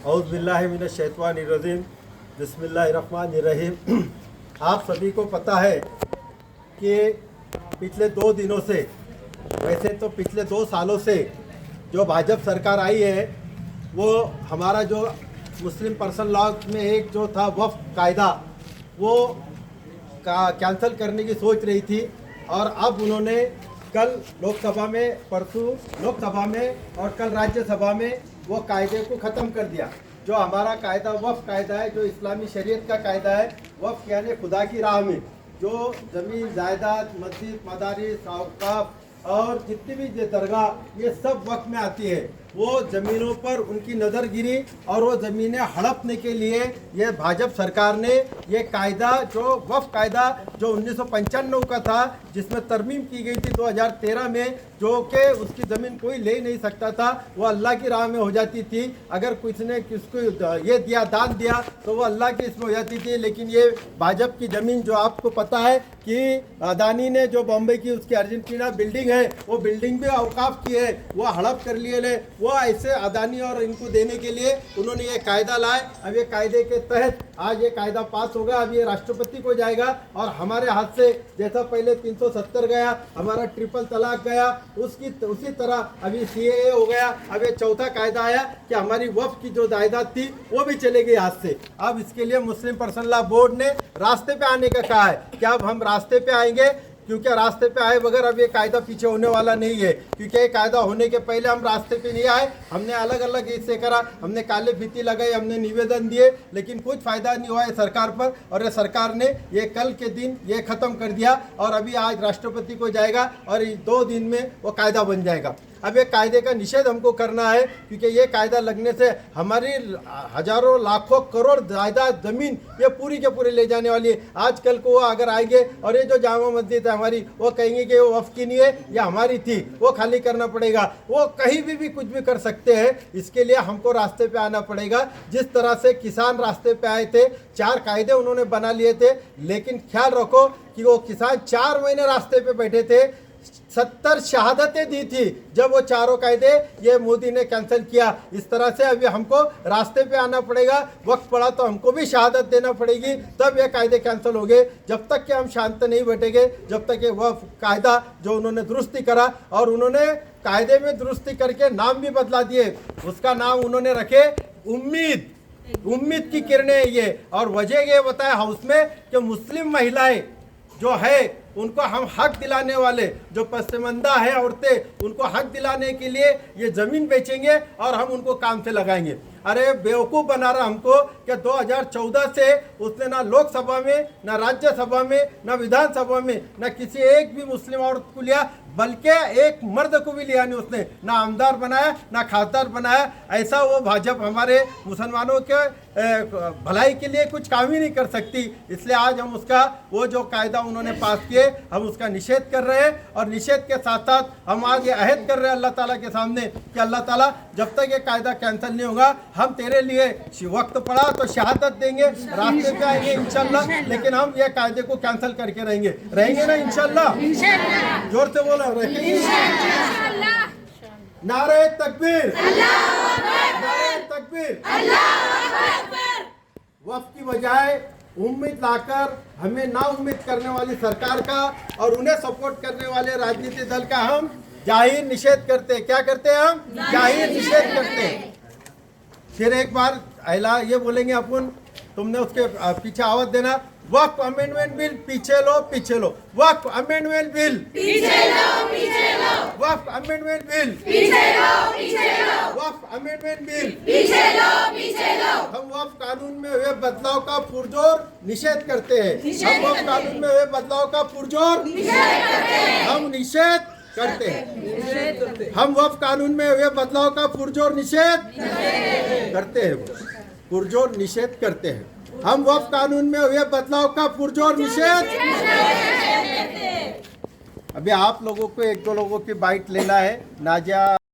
औज़ुबिल्लाहिमिनश्शैतानिर्रजीम बिस्मिल्लाहिर्रहमानिर्रहीम। आप सभी को पता है कि पिछले 2 दिनों से, वैसे तो पिछले 2 सालों से जो भाजपा सरकार आई है, वो हमारा जो मुस्लिम पर्सन लॉ में एक जो था वक्फ कायदा, वो कैंसिल करने की सोच रही थी। और अब उन्होंने कल लोकसभा में, परसों लोकसभा में और कल राज्यसभा में वो कायदे को ख़त्म कर दिया। जो हमारा कायदा वक्फ कायदा है, जो इस्लामी शरीयत का कायदा है, वक्फ यानी खुदा की राह में जो ज़मीन जायदाद, मस्जिद, मदारिस, औक़ाफ़ और जितनी भी दरगाह, ये सब वक्फ में आती है। वो ज़मीनों पर उनकी नज़रगिरी और वो ज़मीनें हड़पने के लिए ये भाजपा सरकार ने ये कायदा, जो वक्फ कायदा जो 1995 का था, जिसमें तरमीम की गई थी 2013 में, जो कि उसकी ज़मीन कोई ले नहीं सकता था, वो अल्लाह की राह में हो जाती थी। अगर किसने किसको ये दिया, दान दिया, तो वो अल्लाह की इसमें हो जाती थी। लेकिन ये भाजपा की ज़मीन, जो आपको पता है कि अदानी ने जो बॉम्बे की उसकी अर्जेंटीना बिल्डिंग है, वो बिल्डिंग भी औकाफ की है, वो हड़प कर लिए ले। वो ऐसे अदानी और इनको देने के लिए उन्होंने ये कायदा लाए। अब ये कायदे के तहत आज ये कायदा पास होगा। अब ये राष्ट्रपति को जाएगा और हमारे हाथ से जैसा पहले 370 गया, हमारा ट्रिपल तलाक गया, उसी तरह अभी CAA हो गया। अब ये चौथा कायदा आया कि हमारी वक्फ की जो जायदाद थी वो भी चले गई हाथ से। अब इसके लिए मुस्लिम पर्सनल लॉ बोर्ड ने रास्ते पे आने का कहा है कि अब हम रास्ते पे आएंगे, क्योंकि रास्ते पे आए बगैर अब ये कायदा पीछे होने वाला नहीं है। क्योंकि ये कायदा होने के पहले हम रास्ते पे नहीं आए, हमने अलग अलग इससे करा, हमने काले फीती लगाई, हमने निवेदन दिए, लेकिन कुछ फ़ायदा नहीं हुआ है सरकार पर। और ये सरकार ने ये कल के दिन ये ख़त्म कर दिया और अभी आज राष्ट्रपति को जाएगा और 2 दिन में वो कायदा बन जाएगा। अब ये कायदे का निषेध हमको करना है, क्योंकि ये कायदा लगने से हमारी हज़ारों लाखों करोड़ जायदाद ज़मीन ये पूरी के पूरी ले जाने वाली है। आजकल को वो अगर आएंगे और ये जो जामा मस्जिद है हमारी, वो कहेंगे कि वो वक्फ की नहीं है, या हमारी थी, वो खाली करना पड़ेगा। वो कहीं भी कुछ भी कर सकते हैं। इसके लिए हमको रास्ते पे आना पड़ेगा। जिस तरह से किसान रास्ते पे आए थे, 4 कायदे उन्होंने बना लिए थे, लेकिन ख्याल रखो कि वो किसान 4 महीने रास्ते पे बैठे थे, 70 शहादतें दी थी जब वो चारों कायदे ये मोदी ने कैंसिल किया। इस तरह से अभी हमको रास्ते पे आना पड़ेगा। वक्त पड़ा तो हमको भी शहादत देना पड़ेगी, तब ये कायदे कैंसिल हो गए। जब तक कि हम शांत नहीं बैठेंगे, जब तक ये वह कायदा जो उन्होंने दुरुस्ती करा, और उन्होंने कायदे में दुरुस्ती करके नाम भी बदला दिए। उसका नाम उन्होंने रखे उम्मीद की किरणें ये। और वजह ये बताया हाउस में कि मुस्लिम महिलाएं जो है उनको हम हक दिलाने वाले, जो पसमानदा है औरतें, उनको हक दिलाने के लिए ये ज़मीन बेचेंगे और हम उनको काम से लगाएंगे। अरे बेवकूफ़ बना रहा हमको कि 2014 से उसने ना लोकसभा में, ना राज्यसभा में, ना विधानसभा में, ना किसी एक भी मुस्लिम औरत को लिया, बल्कि एक मर्द को भी लिया नहीं उसने। ना आमदार बनाया, ना खासदार बनाया। ऐसा वो भाजपा हमारे मुसलमानों के भलाई के लिए कुछ काम ही नहीं कर सकती। इसलिए आज हम उसका वो जो कायदा उन्होंने पास किए, हम उसका निषेध कर रहे हैं। और निषेध के साथ साथ हम आज ये अहद कर रहे हैं अल्लाह ताला के सामने कि अल्लाह ताला, जब तक ये कायदा कैंसिल नहीं होगा, हम तेरे लिए वक्त पड़ा तो शहादत देंगे, रास्ते पे आएंगे इंशाल्लाह, लेकिन हम ये कायदे को कैंसिल करके रहेंगे ना इंशाल्लाह। जोर से बोला, नारे तकबीर, नारे तकबीर। वक्फ की बजाय उम्मीद लाकर हमें ना उम्मीद करने वाली सरकार का और उन्हें सपोर्ट करने वाले राजनीतिक दल का हम जाहिर निषेध करते हैं। क्या करते हैं? हम जाहिर निषेध करते हैं। फिर एक बार अहला ये बोलेंगे अपन, तुमने उसके पीछे आवाज देना, वक्फ अमेंडमेंट बिल पीछे लो, पीछे लो। वक्फ अमेंडमेंट बिल पीछे लो, पीछे लो। वक्फ अमेंडमेंट बिल पीछे लो, पीछे लो। वक्फ अमेंडमेंट बिल पीछे लो, पीछे लो। हम वक्फ कानून में हुए बदलाव का पुरजोर निषेध करते हैं। हम वक्फ कानून में हुए बदलाव का पुरजोर हम निषेध करते हैं। हम वक्फ कानून में हुए बदलाव का पुरजोर निषेध करते हैं, पुरजोर निषेध करते हैं। हम वक्फ कानून में हुए बदलाव का पुरजोर निषेध। अभी आप लोगों को 1-2 लोगों की बाइट लेना है। नाजिया